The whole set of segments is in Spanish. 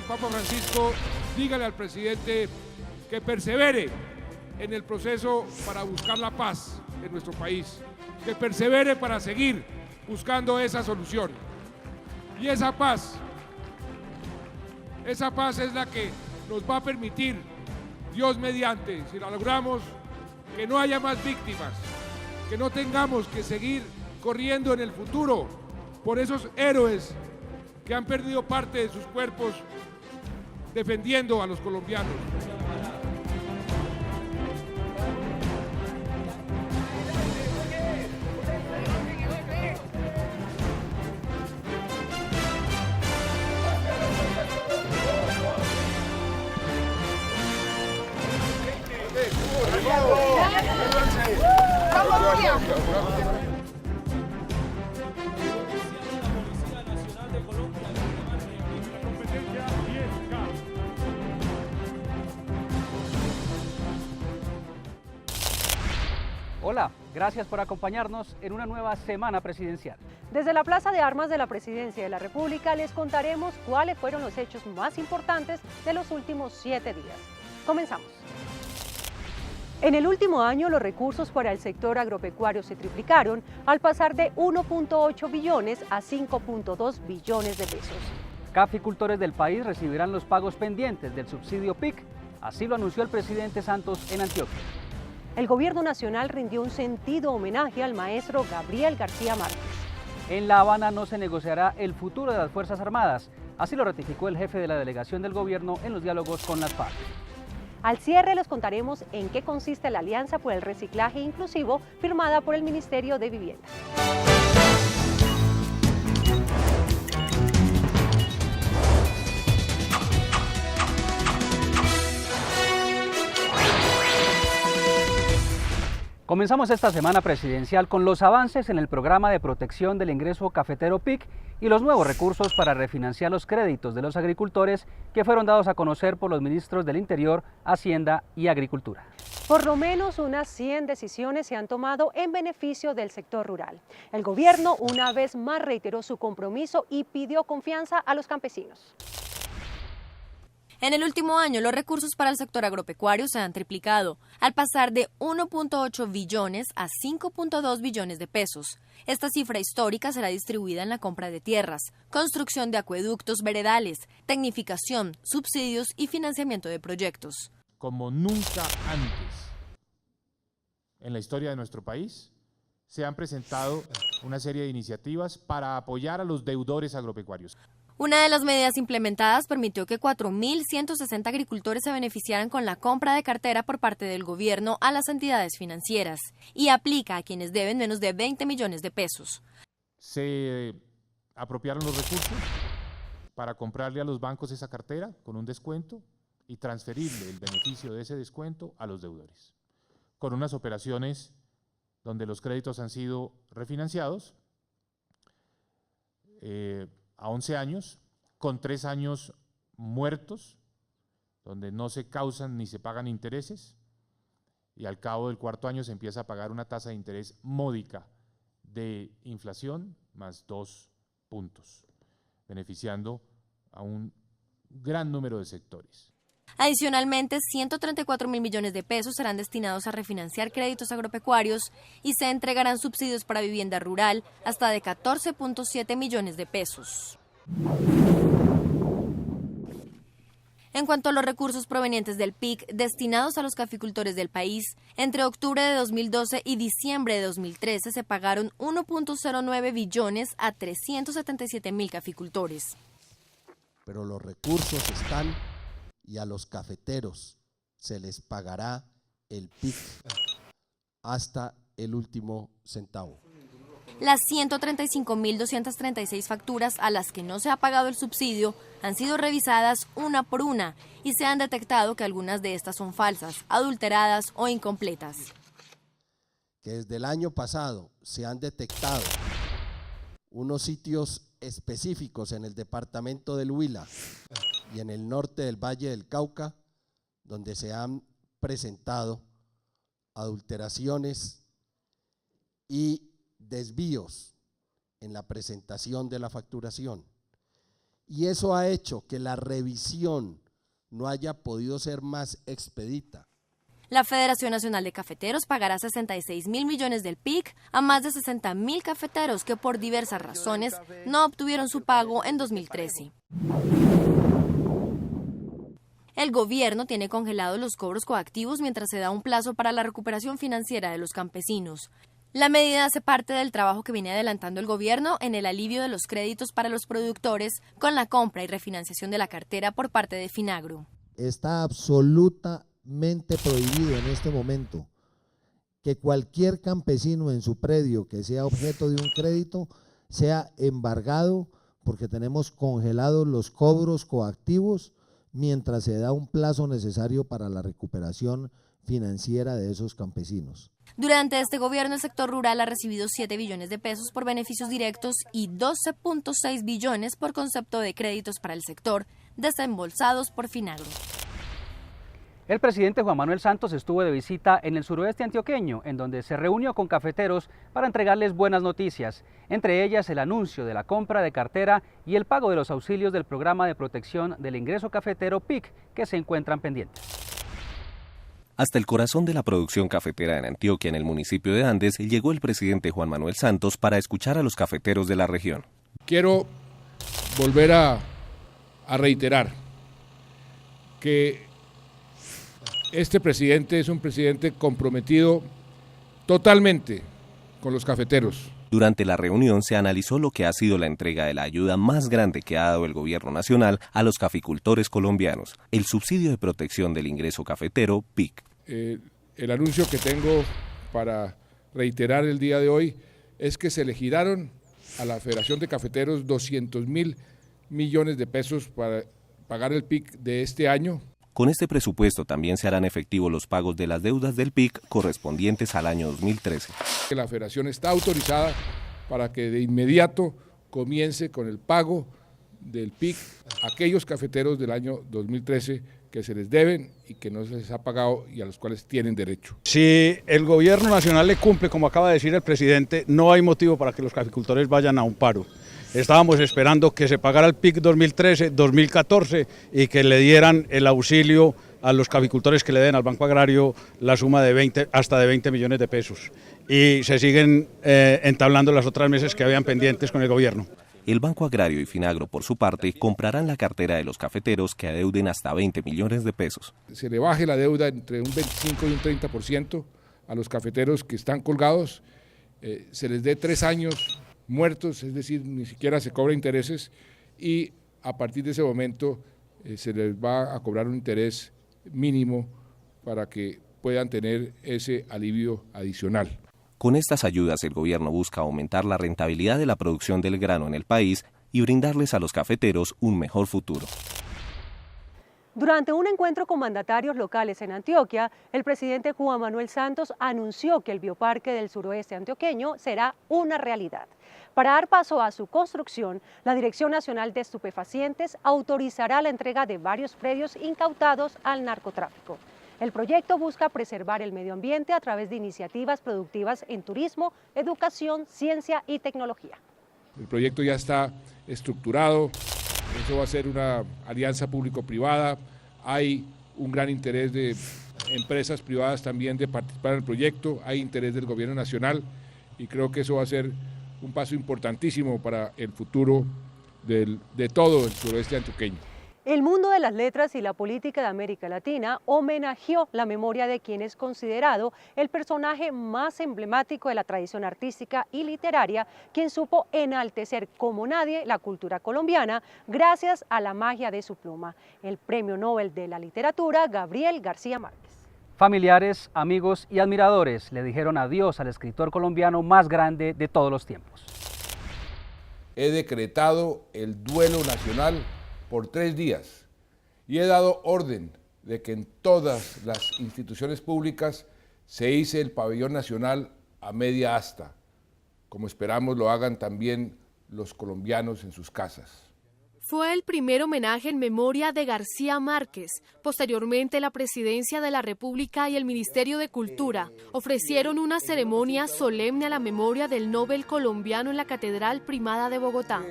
Papa Francisco, dígale al presidente que persevere en el proceso para buscar la paz en nuestro país, que persevere para seguir buscando esa solución. Y esa paz es la que nos va a permitir, Dios mediante, si la logramos, que no haya más víctimas, que no tengamos que seguir corriendo en el futuro por esos héroes que han perdido parte de sus cuerpos defendiendo a los colombianos. Hola, gracias por acompañarnos en una nueva semana presidencial. Desde la Plaza de Armas de la Presidencia de la República les contaremos cuáles fueron los hechos más importantes de los últimos 7 días. Comenzamos. En el último año, los recursos para el sector agropecuario se triplicaron al pasar de 1.8 billones a 5.2 billones de pesos. Caficultores del país recibirán los pagos pendientes del subsidio PIC, así lo anunció el presidente Santos en Antioquia. El gobierno nacional rindió un sentido homenaje al maestro Gabriel García Márquez. En La Habana no se negociará el futuro de las Fuerzas Armadas, así lo ratificó el jefe de la delegación del gobierno en los diálogos con las FARC. Al cierre les contaremos en qué consiste la Alianza por el Reciclaje Inclusivo firmada por el Ministerio de Vivienda. Comenzamos esta semana presidencial con los avances en el programa de protección del ingreso cafetero PIC y los nuevos recursos para refinanciar los créditos de los agricultores que fueron dados a conocer por los ministros del Interior, Hacienda y Agricultura. Por lo menos unas 100 decisiones se han tomado en beneficio del sector rural. El gobierno una vez más reiteró su compromiso y pidió confianza a los campesinos. En el último año, los recursos para el sector agropecuario se han triplicado, al pasar de 1.8 billones a 5.2 billones de pesos. Esta cifra histórica será distribuida en la compra de tierras, construcción de acueductos veredales, tecnificación, subsidios y financiamiento de proyectos. Como nunca antes en la historia de nuestro país, se han presentado una serie de iniciativas para apoyar a los deudores agropecuarios. Una de las medidas implementadas permitió que 4.160 agricultores se beneficiaran con la compra de cartera por parte del gobierno a las entidades financieras y aplica a quienes deben menos de 20 millones de pesos. Se apropiaron los recursos para comprarle a los bancos esa cartera con un descuento y transferirle el beneficio de ese descuento a los deudores, con unas operaciones donde los créditos han sido refinanciados a 11 años, con 3 años muertos, donde no se causan ni se pagan intereses, y al cabo del 4.º año se empieza a pagar una tasa de interés módica de inflación más 2 puntos, beneficiando a un gran número de sectores. Adicionalmente, 134.000 millones de pesos serán destinados a refinanciar créditos agropecuarios y se entregarán subsidios para vivienda rural hasta de 14.7 millones de pesos. En cuanto a los recursos provenientes del PIC destinados a los caficultores del país, entre octubre de 2012 y diciembre de 2013 se pagaron 1.09 billones a 377.000 caficultores. Pero los recursos están y a los cafeteros se les pagará el PIC hasta el último centavo. Las 135.236 facturas a las que no se ha pagado el subsidio han sido revisadas una por una y se han detectado que algunas de estas son falsas, adulteradas o incompletas. Que desde el año pasado se han detectado unos sitios específicos en el departamento del Huila y en el norte del Valle del Cauca, donde se han presentado adulteraciones y desvíos en la presentación de la facturación, y eso ha hecho que la revisión no haya podido ser más expedita. La Federación Nacional de Cafeteros pagará 66.000 millones del PIC a más de 60.000 cafeteros que por diversas razones no obtuvieron su pago en 2013. El gobierno tiene congelados los cobros coactivos mientras se da un plazo para la recuperación financiera de los campesinos. La medida hace parte del trabajo que viene adelantando el gobierno en el alivio de los créditos para los productores con la compra y refinanciación de la cartera por parte de Finagro. Está absolutamente prohibido en este momento que cualquier campesino en su predio que sea objeto de un crédito sea embargado, porque tenemos congelados los cobros coactivos mientras se da un plazo necesario para la recuperación financiera de esos campesinos. Durante este gobierno, el sector rural ha recibido 7 billones de pesos por beneficios directos y 12.6 billones por concepto de créditos para el sector, desembolsados por Finagro. El presidente Juan Manuel Santos estuvo de visita en el suroeste antioqueño, en donde se reunió con cafeteros para entregarles buenas noticias, entre ellas el anuncio de la compra de cartera y el pago de los auxilios del programa de protección del ingreso cafetero PIC, que se encuentran pendientes. Hasta el corazón de la producción cafetera en Antioquia, en el municipio de Andes, llegó el presidente Juan Manuel Santos para escuchar a los cafeteros de la región. Quiero volver a reiterar que este presidente es un presidente comprometido totalmente con los cafeteros. Durante la reunión se analizó lo que ha sido la entrega de la ayuda más grande que ha dado el gobierno nacional a los caficultores colombianos, el subsidio de protección del ingreso cafetero PIC. El anuncio que tengo para reiterar el día de hoy es que se le giraron a la Federación de Cafeteros 200.000 millones de pesos para pagar el PIC de este año. Con este presupuesto también se harán efectivos los pagos de las deudas del PIC correspondientes al año 2013. La Federación está autorizada para que de inmediato comience con el pago del PIC a aquellos cafeteros del año 2013 que se les deben y que no se les ha pagado y a los cuales tienen derecho. Si el gobierno nacional le cumple, como acaba de decir el presidente, no hay motivo para que los caficultores vayan a un paro. Estábamos esperando que se pagara el PIC 2013, 2014 y que le dieran el auxilio a los caficultores, que le den al Banco Agrario la suma de hasta de 20 millones de pesos. Y se siguen entablando las otras meses que habían pendientes con el gobierno. El Banco Agrario y Finagro, por su parte, comprarán la cartera de los cafeteros que adeuden hasta 20 millones de pesos. Se le baje la deuda entre un 25 y un 30% a los cafeteros que están colgados, se les dé 3 años muertos, es decir, ni siquiera se cobra intereses, y a partir de ese momento se les va a cobrar un interés mínimo para que puedan tener ese alivio adicional. Con estas ayudas el gobierno busca aumentar la rentabilidad de la producción del grano en el país y brindarles a los cafeteros un mejor futuro. Durante un encuentro con mandatarios locales en Antioquia, el presidente Juan Manuel Santos anunció que el bioparque del suroeste antioqueño será una realidad. Para dar paso a su construcción, la Dirección Nacional de Estupefacientes autorizará la entrega de varios predios incautados al narcotráfico. El proyecto busca preservar el medio ambiente a través de iniciativas productivas en turismo, educación, ciencia y tecnología. El proyecto ya está estructurado, eso va a ser una alianza público-privada, hay un gran interés de empresas privadas también de participar en el proyecto, hay interés del gobierno nacional y creo que eso va a ser un paso importantísimo para el futuro de todo el suroeste antioqueño. El mundo de las letras y la política de América Latina homenajeó la memoria de quien es considerado el personaje más emblemático de la tradición artística y literaria, quien supo enaltecer como nadie la cultura colombiana gracias a la magia de su pluma, el Premio Nobel de la Literatura Gabriel García Márquez. Familiares, amigos y admiradores le dijeron adiós al escritor colombiano más grande de todos los tiempos. He decretado el duelo nacional por 3 días y he dado orden de que en todas las instituciones públicas se hice el pabellón nacional a media asta, como esperamos lo hagan también los colombianos en sus casas. Fue el primer homenaje en memoria de García Márquez. Posteriormente, la Presidencia de la República y el Ministerio de Cultura ofrecieron una ceremonia solemne a la memoria del Nobel colombiano en la Catedral Primada de Bogotá.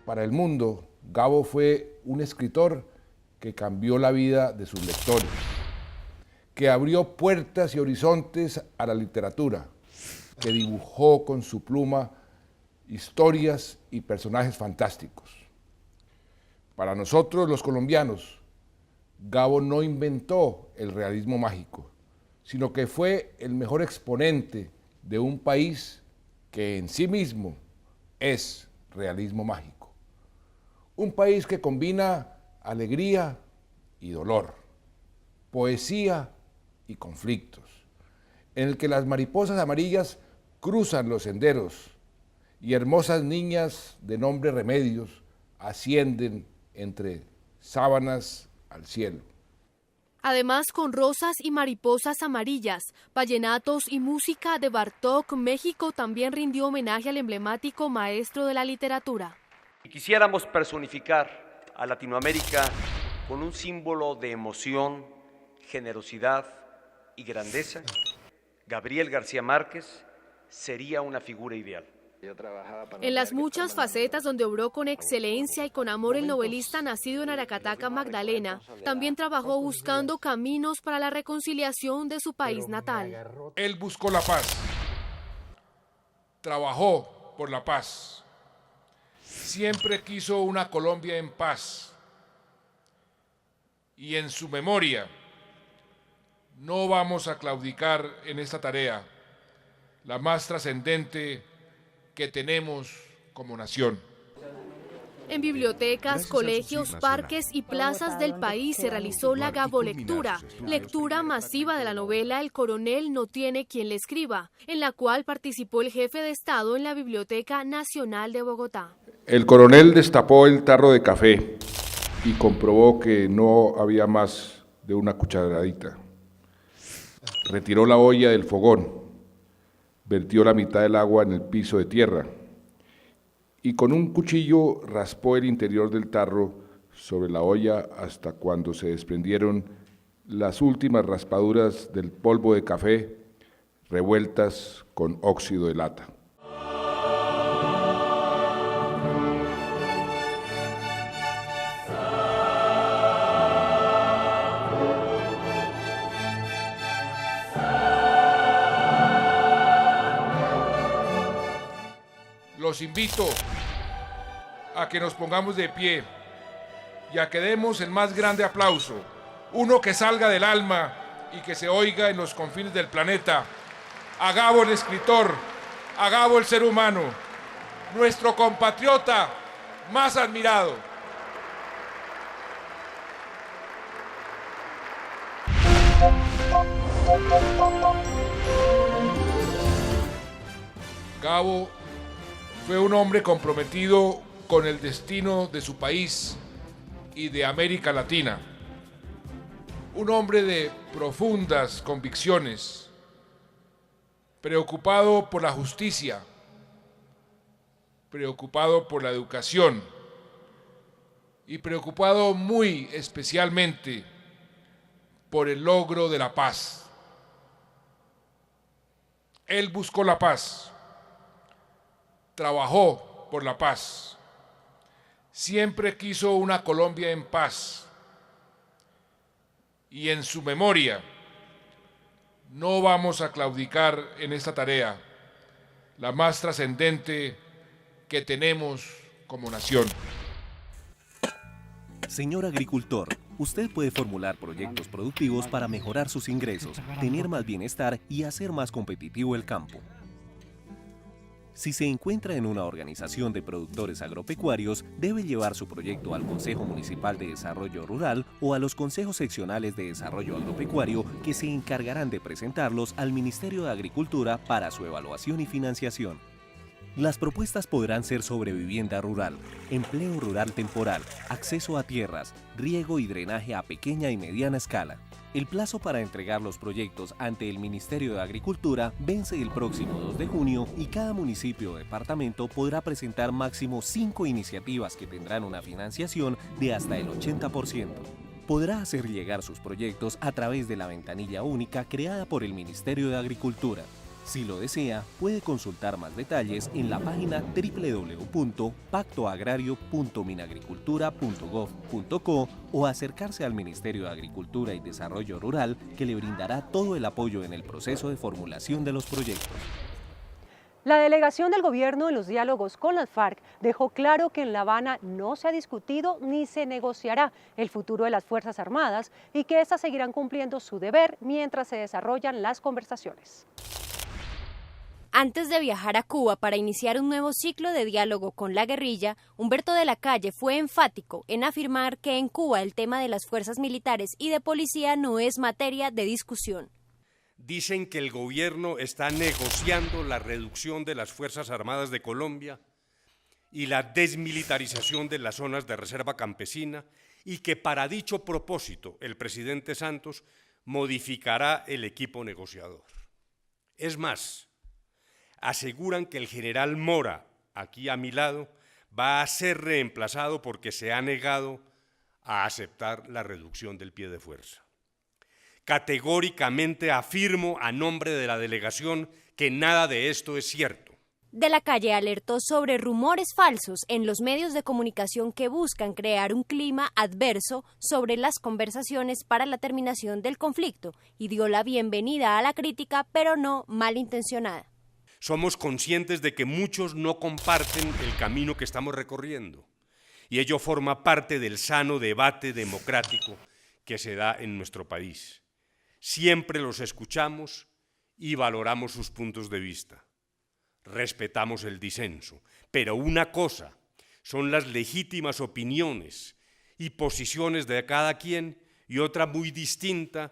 Para el mundo Gabo fue un escritor que cambió la vida de sus lectores, que abrió puertas y horizontes a la literatura, que dibujó con su pluma historias y personajes fantásticos. Para nosotros, los colombianos, Gabo no inventó el realismo mágico, sino que fue el mejor exponente de un país que en sí mismo es realismo mágico. Un país que combina alegría y dolor, poesía y conflictos, en el que las mariposas amarillas cruzan los senderos y hermosas niñas de nombre Remedios ascienden entre sábanas al cielo. Además, con Rosas y mariposas amarillas, vallenatos y música de Bartók, México también rindió homenaje al emblemático maestro de la literatura. Quisiéramos personificar a Latinoamérica con un símbolo de emoción, generosidad y grandeza. Gabriel García Márquez sería una figura ideal. En las muchas facetas donde obró con excelencia y con amor el novelista nacido en Aracataca, Magdalena, también trabajó buscando caminos para la reconciliación de su país natal. Él buscó la paz, trabajó por la paz, siempre quiso una Colombia en paz y en su memoria no vamos a claudicar en esta tarea, la más trascendente que tenemos como nación. En bibliotecas, colegios, parques y plazas del país se realizó la Gabolectura, lectura masiva de la novela El coronel no tiene quien le escriba, en la cual participó el jefe de Estado en la Biblioteca Nacional de Bogotá. El coronel destapó el tarro de café y comprobó que no había más de una cucharadita. Retiró la olla del fogón, vertió la mitad del agua en el piso de tierra y con un cuchillo raspó el interior del tarro sobre la olla hasta cuando se desprendieron las últimas raspaduras del polvo de café revueltas con óxido de lata. Los invito a que nos pongamos de pie y a que demos el más grande aplauso, uno que salga del alma y que se oiga en los confines del planeta, a Gabo el escritor, a Gabo el ser humano, nuestro compatriota más admirado. Gabo fue un hombre comprometido con el destino de su país y de América Latina. Un hombre de profundas convicciones, preocupado por la justicia, preocupado por la educación y preocupado muy especialmente por el logro de la paz. Él buscó la paz. Trabajó por la paz, siempre quiso una Colombia en paz y en su memoria no vamos a claudicar en esta tarea, la más trascendente que tenemos como nación. Señor agricultor, usted puede formular proyectos productivos para mejorar sus ingresos, tener más bienestar y hacer más competitivo el campo. Si se encuentra en una organización de productores agropecuarios, debe llevar su proyecto al Consejo Municipal de Desarrollo Rural o a los Consejos Seccionales de Desarrollo Agropecuario que se encargarán de presentarlos al Ministerio de Agricultura para su evaluación y financiación. Las propuestas podrán ser sobre vivienda rural, empleo rural temporal, acceso a tierras, riego y drenaje a pequeña y mediana escala. El plazo para entregar los proyectos ante el Ministerio de Agricultura vence el próximo 2 de junio y cada municipio o departamento podrá presentar máximo 5 iniciativas que tendrán una financiación de hasta el 80%. Podrá hacer llegar sus proyectos a través de la ventanilla única creada por el Ministerio de Agricultura. Si lo desea, puede consultar más detalles en la página www.pactoagrario.minagricultura.gov.co o acercarse al Ministerio de Agricultura y Desarrollo Rural, que le brindará todo el apoyo en el proceso de formulación de los proyectos. La delegación del gobierno en los diálogos con las FARC dejó claro que en La Habana no se ha discutido ni se negociará el futuro de las Fuerzas Armadas y que éstas seguirán cumpliendo su deber mientras se desarrollan las conversaciones. Antes de viajar a Cuba para iniciar un nuevo ciclo de diálogo con la guerrilla, Humberto de la Calle fue enfático en afirmar que en Cuba el tema de las fuerzas militares y de policía no es materia de discusión. Dicen que el gobierno está negociando la reducción de las Fuerzas Armadas de Colombia y la desmilitarización de las zonas de reserva campesina y que para dicho propósito el presidente Santos modificará el equipo negociador. Es más, aseguran que el general Mora, aquí a mi lado, va a ser reemplazado porque se ha negado a aceptar la reducción del pie de fuerza. Categóricamente afirmo a nombre de la delegación que nada de esto es cierto. De la Calle alertó sobre rumores falsos en los medios de comunicación que buscan crear un clima adverso sobre las conversaciones para la terminación del conflicto y dio la bienvenida a la crítica, pero no malintencionada. Somos conscientes de que muchos no comparten el camino que estamos recorriendo y ello forma parte del sano debate democrático que se da en nuestro país. Siempre los escuchamos y valoramos sus puntos de vista. Respetamos el disenso, pero una cosa son las legítimas opiniones y posiciones de cada quien y otra muy distinta,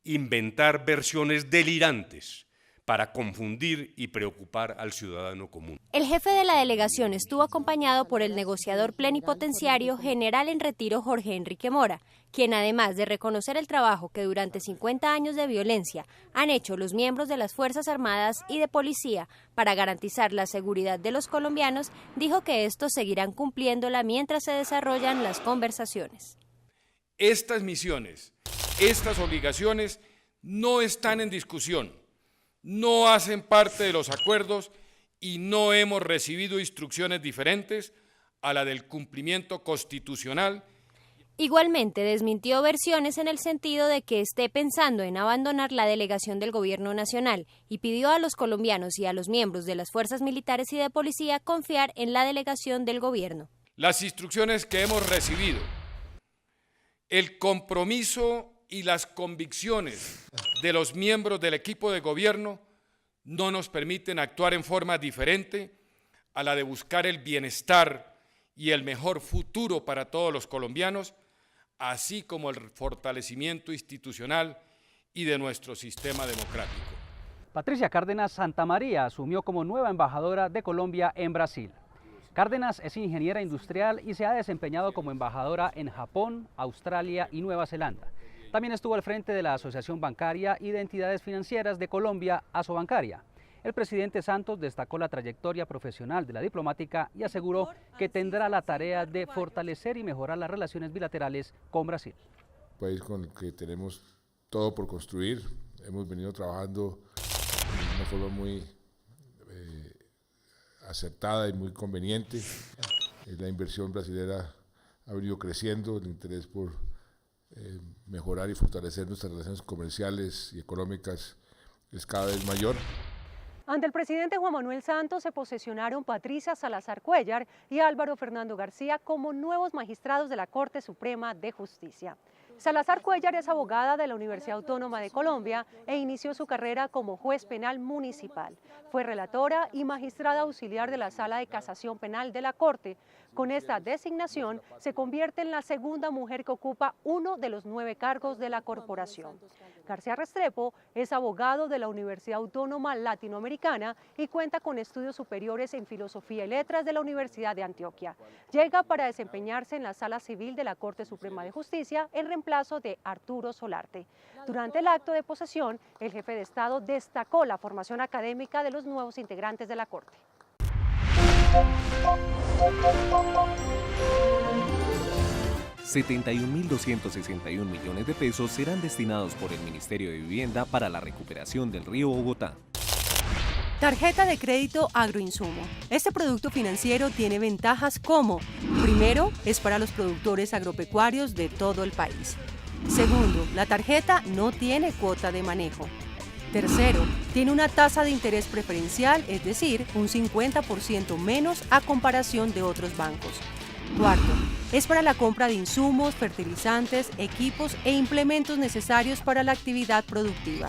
inventar versiones delirantes para confundir y preocupar al ciudadano común. El jefe de la delegación estuvo acompañado por el negociador plenipotenciario general en retiro Jorge Enrique Mora, quien además de reconocer el trabajo que durante 50 años de violencia han hecho los miembros de las Fuerzas Armadas y de Policía para garantizar la seguridad de los colombianos, dijo que estos seguirán cumpliéndola mientras se desarrollan las conversaciones. Estas misiones, estas obligaciones no están en discusión. No hacen parte de los acuerdos y no hemos recibido instrucciones diferentes a la del cumplimiento constitucional. Igualmente desmintió versiones en el sentido de que esté pensando en abandonar la delegación del Gobierno Nacional y pidió a los colombianos y a los miembros de las fuerzas militares y de policía confiar en la delegación del Gobierno. Las instrucciones que hemos recibido, el compromiso y las convicciones de los miembros del equipo de gobierno no nos permiten actuar en forma diferente a la de buscar el bienestar y el mejor futuro para todos los colombianos, así como el fortalecimiento institucional y de nuestro sistema democrático. Patricia Cárdenas Santamaría asumió como nueva embajadora de Colombia en Brasil. Cárdenas es ingeniera industrial y se ha desempeñado como embajadora en Japón, Australia y Nueva Zelanda. También estuvo al frente de la Asociación Bancaria y de Entidades Financieras de Colombia, Asobancaria. El presidente Santos destacó la trayectoria profesional de la diplomática y aseguró que tendrá la tarea de fortalecer y mejorar las relaciones bilaterales con Brasil. País con el que tenemos todo por construir. Hemos venido trabajando de una forma muy acertada y muy conveniente. La inversión brasilera ha venido creciendo, el interés por mejorar y fortalecer nuestras relaciones comerciales y económicas es cada vez mayor. Ante el presidente Juan Manuel Santos se posesionaron Patricia Salazar Cuéllar y Álvaro Fernando García como nuevos magistrados de la Corte Suprema de Justicia. Salazar Cuéllar es abogada de la Universidad Autónoma de Colombia e inició su carrera como juez penal municipal. Fue relatora y magistrada auxiliar de la Sala de Casación Penal de la Corte. Con esta designación se convierte en la segunda mujer que ocupa uno de los 9 cargos de la corporación. García Restrepo es abogado de la Universidad Autónoma Latinoamericana y cuenta con estudios superiores en Filosofía y Letras de la Universidad de Antioquia. Llega para desempeñarse en la Sala Civil de la Corte Suprema de Justicia en reemplazo de Arturo Solarte. Durante el acto de posesión, el jefe de Estado destacó la formación académica de los nuevos integrantes de la Corte. 71.261 millones de pesos serán destinados por el Ministerio de Vivienda para la recuperación del río Bogotá. Tarjeta de crédito agroinsumo. Este producto financiero tiene ventajas como: primero, es para los productores agropecuarios de todo el país. Segundo, la tarjeta no tiene cuota de manejo. Tercero, tiene una tasa de interés preferencial, es decir, un 50% menos a comparación de otros bancos. Cuarto, es para la compra de insumos, fertilizantes, equipos e implementos necesarios para la actividad productiva.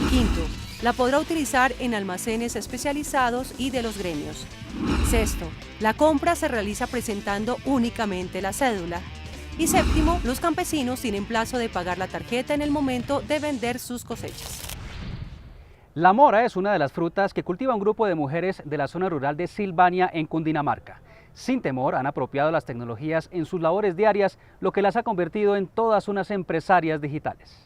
Quinto, la podrá utilizar en almacenes especializados y de los gremios. Sexto, la compra se realiza presentando únicamente la cédula. Y séptimo, los campesinos tienen plazo de pagar la tarjeta en el momento de vender sus cosechas. La mora es una de las frutas que cultiva un grupo de mujeres de la zona rural de Silvania, en Cundinamarca. Sin temor, han apropiado las tecnologías en sus labores diarias, lo que las ha convertido en todas unas empresarias digitales.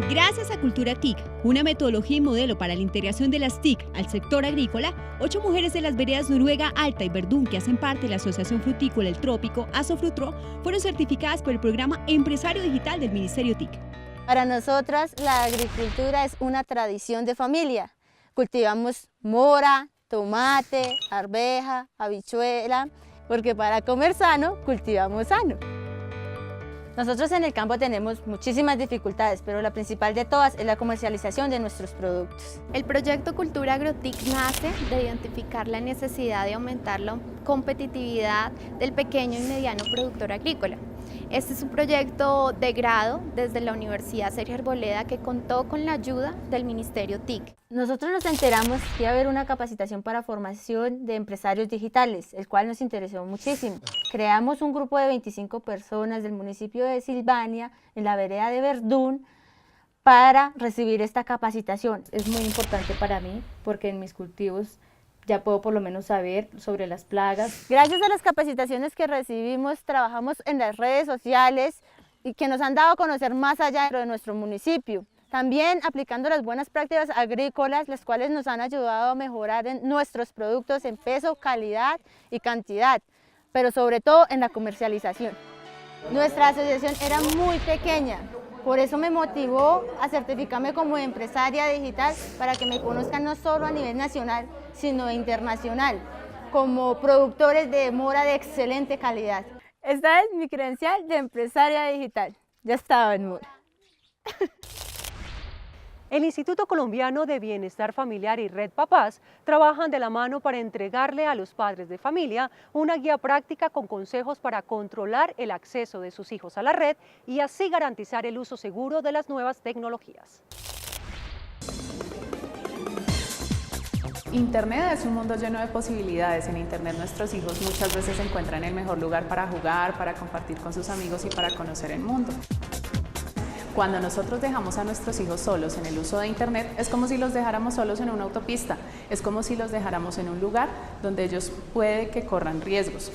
Gracias a Cultura TIC, una metodología y modelo para la integración de las TIC al sector agrícola, 8 mujeres de las veredas Noruega, Alta y Verdún, que hacen parte de la Asociación Frutícola El Trópico, Asofrutro, fueron certificadas por el programa Empresario Digital del Ministerio TIC. Para nosotras, la agricultura es una tradición de familia. Cultivamos mora, tomate, arveja, habichuela, porque para comer sano, cultivamos sano. Nosotros en el campo tenemos muchísimas dificultades, pero la principal de todas es la comercialización de nuestros productos. El proyecto Cultura AgroTIC nace de identificar la necesidad de aumentar la competitividad del pequeño y mediano productor agrícola. Este es un proyecto de grado desde la Universidad Sergio Arboleda que contó con la ayuda del Ministerio TIC. Nosotros nos enteramos que iba a haber una capacitación para formación de empresarios digitales, el cual nos interesó muchísimo. Creamos un grupo de 25 personas del municipio de Silvania, en la vereda de Verdún, para recibir esta capacitación. Es muy importante para mí porque en mis cultivos ya puedo por lo menos saber sobre las plagas. Gracias a las capacitaciones que recibimos, trabajamos en las redes sociales y que nos han dado a conocer más allá de nuestro municipio. También aplicando las buenas prácticas agrícolas, las cuales nos han ayudado a mejorar en nuestros productos en peso, calidad y cantidad, pero sobre todo en la comercialización. Nuestra asociación era muy pequeña, por eso me motivó a certificarme como empresaria digital para que me conozcan no solo a nivel nacional, sino internacional, como productores de mora de excelente calidad. Esta es mi credencial de empresaria digital. Ya estaba en mora. El Instituto Colombiano de Bienestar Familiar y Red Papás trabajan de la mano para entregarle a los padres de familia una guía práctica con consejos para controlar el acceso de sus hijos a la red y así garantizar el uso seguro de las nuevas tecnologías. Internet es un mundo lleno de posibilidades. En Internet nuestros hijos muchas veces encuentran el mejor lugar para jugar, para compartir con sus amigos y para conocer el mundo. Cuando nosotros dejamos a nuestros hijos solos en el uso de Internet, es como si los dejáramos solos en una autopista, es como si los dejáramos en un lugar donde ellos puede que corran riesgos.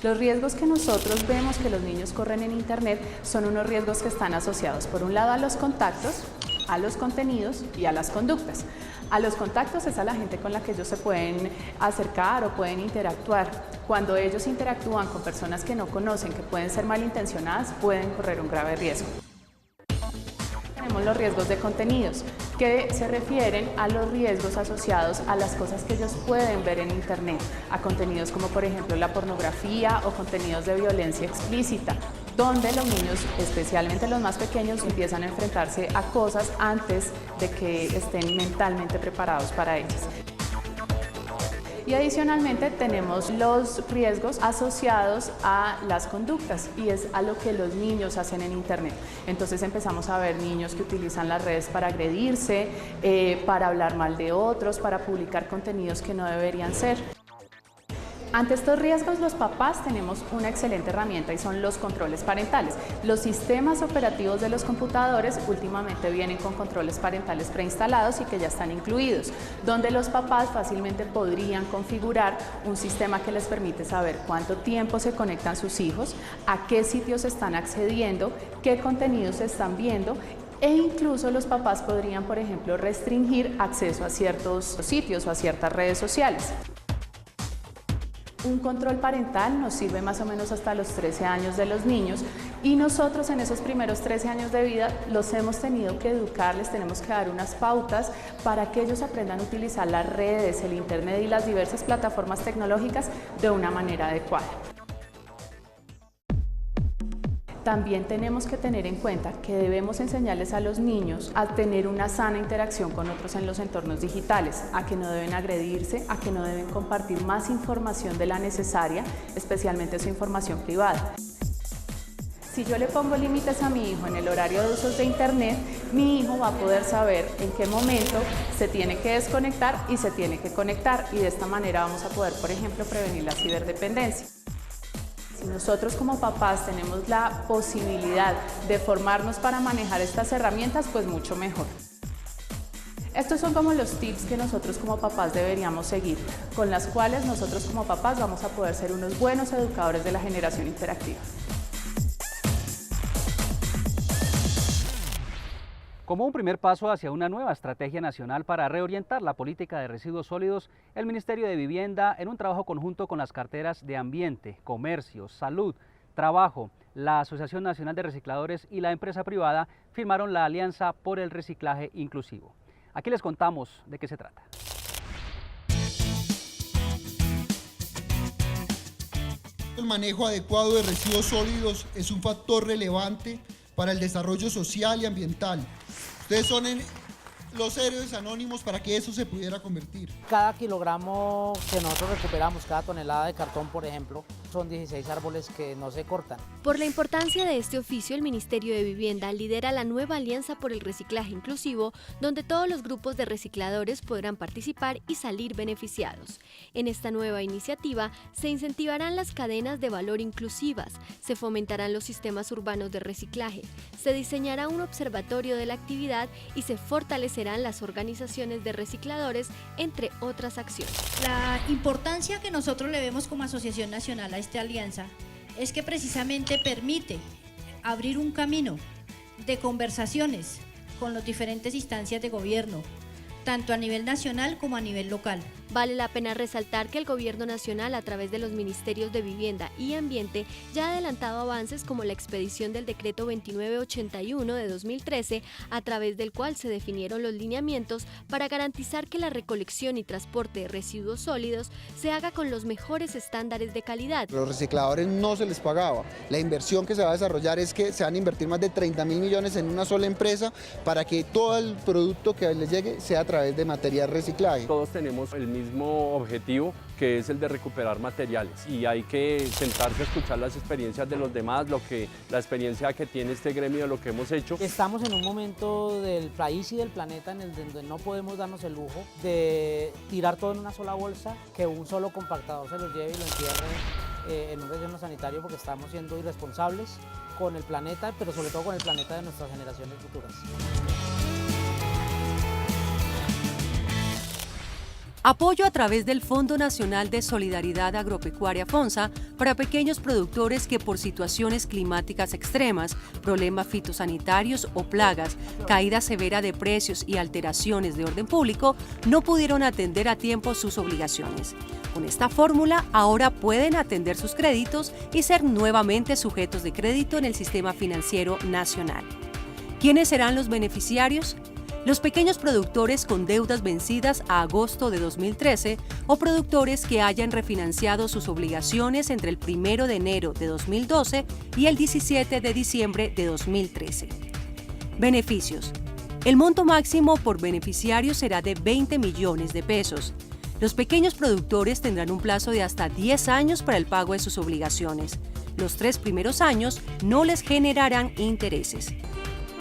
Los riesgos que nosotros vemos que los niños corren en Internet son unos riesgos que están asociados, por un lado, a los contactos, a los contenidos y a las conductas. A los contactos es a la gente con la que ellos se pueden acercar o pueden interactuar. Cuando ellos interactúan con personas que no conocen, que pueden ser malintencionadas, pueden correr un grave riesgo. Tenemos los riesgos de contenidos, que se refieren a los riesgos asociados a las cosas que ellos pueden ver en Internet, a contenidos como por ejemplo la pornografía o contenidos de violencia explícita, donde los niños, especialmente los más pequeños, empiezan a enfrentarse a cosas antes de que estén mentalmente preparados para ellas. Y adicionalmente tenemos los riesgos asociados a las conductas y es a lo que los niños hacen en Internet. Entonces empezamos a ver niños que utilizan las redes para agredirse, para hablar mal de otros, para publicar contenidos que no deberían ser. Ante estos riesgos, los papás tenemos una excelente herramienta y son los controles parentales. Los sistemas operativos de los computadores últimamente vienen con controles parentales preinstalados y que ya están incluidos, donde los papás fácilmente podrían configurar un sistema que les permite saber cuánto tiempo se conectan sus hijos, a qué sitios están accediendo, qué contenidos están viendo. E incluso los papás podrían, por ejemplo, restringir acceso a ciertos sitios o a ciertas redes sociales. Un control parental nos sirve más o menos hasta los 13 años de los niños y nosotros en esos primeros 13 años de vida los hemos tenido que educar, les tenemos que dar unas pautas para que ellos aprendan a utilizar las redes, el internet y las diversas plataformas tecnológicas de una manera adecuada. También tenemos que tener en cuenta que debemos enseñarles a los niños a tener una sana interacción con otros en los entornos digitales, a que no deben agredirse, a que no deben compartir más información de la necesaria, especialmente su información privada. Si yo le pongo límites a mi hijo en el horario de usos de internet, mi hijo va a poder saber en qué momento se tiene que desconectar y se tiene que conectar, y de esta manera vamos a poder, por ejemplo, prevenir la ciberdependencia. Si nosotros como papás tenemos la posibilidad de formarnos para manejar estas herramientas, pues mucho mejor. Estos son como los tips que nosotros como papás deberíamos seguir, con las cuales nosotros como papás vamos a poder ser unos buenos educadores de la generación interactiva. Como un primer paso hacia una nueva estrategia nacional para reorientar la política de residuos sólidos, el Ministerio de Vivienda, en un trabajo conjunto con las carteras de Ambiente, Comercio, Salud, Trabajo, la Asociación Nacional de Recicladores y la empresa privada, firmaron la Alianza por el Reciclaje Inclusivo. Aquí les contamos de qué se trata. El manejo adecuado de residuos sólidos es un factor relevante para el desarrollo social y ambiental. Ustedes son los héroes anónimos para que eso se pudiera convertir. Cada kilogramo que nosotros recuperamos, cada tonelada de cartón, por ejemplo, son 16 árboles que no se cortan. Por la importancia de este oficio, el Ministerio de Vivienda lidera la nueva Alianza por el Reciclaje Inclusivo, donde todos los grupos de recicladores podrán participar y salir beneficiados. En esta nueva iniciativa se incentivarán las cadenas de valor inclusivas, se fomentarán los sistemas urbanos de reciclaje, se diseñará un observatorio de la actividad y se fortalecerán las organizaciones de recicladores, entre otras acciones. La importancia que nosotros le vemos como Asociación Nacional a esta alianza es que precisamente permite abrir un camino de conversaciones con las diferentes instancias de gobierno, tanto a nivel nacional como a nivel local. Vale la pena resaltar que el Gobierno Nacional, a través de los Ministerios de Vivienda y Ambiente, ya ha adelantado avances como la expedición del Decreto 2981 de 2013, a través del cual se definieron los lineamientos para garantizar que la recolección y transporte de residuos sólidos se haga con los mejores estándares de calidad. Los recicladores no se les pagaba. La inversión que se va a desarrollar es que se van a invertir más de 30.000 millones en una sola empresa para que todo el producto que les llegue sea a través de material reciclaje. Todos tenemos el mismo objetivo, que es el de recuperar materiales, y hay que sentarse a escuchar las experiencias de los demás, la experiencia que tiene este gremio de lo que hemos hecho. Estamos en un momento del país y del planeta en el donde no podemos darnos el lujo de tirar todo en una sola bolsa, que un solo compactador se lo lleve y lo entierre en un relleno sanitario, porque estamos siendo irresponsables con el planeta, pero sobre todo con el planeta de nuestras generaciones futuras. Apoyo a través del Fondo Nacional de Solidaridad Agropecuaria FONSA para pequeños productores que por situaciones climáticas extremas, problemas fitosanitarios o plagas, caída severa de precios y alteraciones de orden público, no pudieron atender a tiempo sus obligaciones. Con esta fórmula, ahora pueden atender sus créditos y ser nuevamente sujetos de crédito en el sistema financiero nacional. ¿Quiénes serán los beneficiarios? Los pequeños productores con deudas vencidas a agosto de 2013 o productores que hayan refinanciado sus obligaciones entre el 1 de enero de 2012 y el 17 de diciembre de 2013. Beneficios. El monto máximo por beneficiario será de 20 millones de pesos. Los pequeños productores tendrán un plazo de hasta 10 años para el pago de sus obligaciones. Los 3 primeros años no les generarán intereses.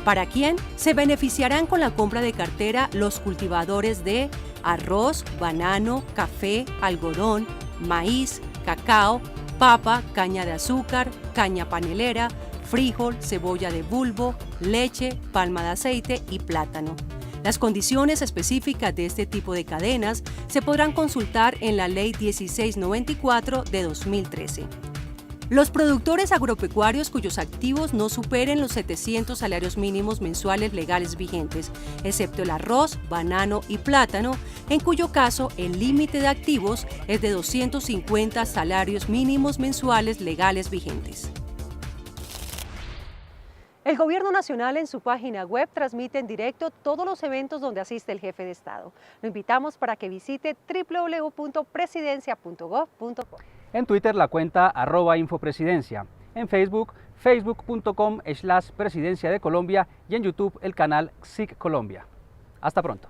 ¿Para quién? Se beneficiarán con la compra de cartera los cultivadores de arroz, banano, café, algodón, maíz, cacao, papa, caña de azúcar, caña panelera, frijol, cebolla de bulbo, leche, palma de aceite y plátano. Las condiciones específicas de este tipo de cadenas se podrán consultar en la Ley 1694 de 2013. Los productores agropecuarios cuyos activos no superen los 700 salarios mínimos mensuales legales vigentes, excepto el arroz, banano y plátano, en cuyo caso el límite de activos es de 250 salarios mínimos mensuales legales vigentes. El Gobierno Nacional en su página web transmite en directo todos los eventos donde asiste el jefe de Estado. Lo invitamos para que visite www.presidencia.gov.co. En Twitter la cuenta @infopresidencia, en Facebook, facebook.com/presidencia de Colombia y en YouTube el canal SIC Colombia. Hasta pronto.